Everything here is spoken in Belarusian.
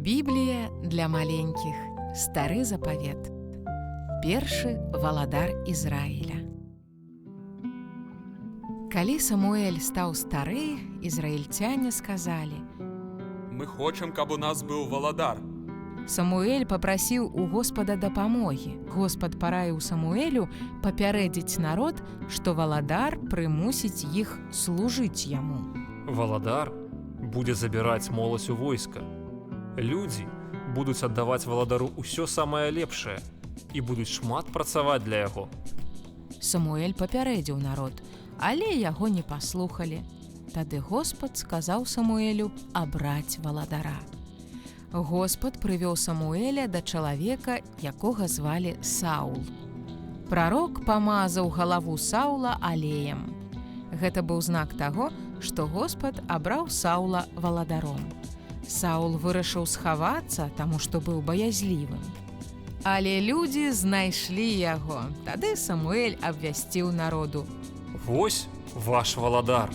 Біблія для маленькіх. Стары запавет. Першы валадар Ізраіля. Калі Самуэль стаў стары, ізраільцяне сказалі: «Мы хочам, каб у нас быў валадар». Самуэль папрасіў у Господа дапамогі. Господ параіў Самуэлю папярэдзіць народ, што валадар прымусіць іх служыць яму. Валадар будзе забіраць моладзь у войска. Людзі будуць аддаваць валадару ўсё самае лепшае і будуць шмат працаваць для яго. Самуэль папярэдзіў народ, але яго не паслухалі. Тады Господ сказаў Самуэлю абраць валадара. Господ прывёў Самуэля да чалавека, якога звалі Саул. Прарок памазаў галаву Саула алеем. Гэта быў знак таго, што Господ абраў Саула валадаром. Саул вырашыў схавацца, таму што быў баязлівым. Але людзі знайшлі яго. Тады Самуэль абвясціў народу: «Вось ваш валадар».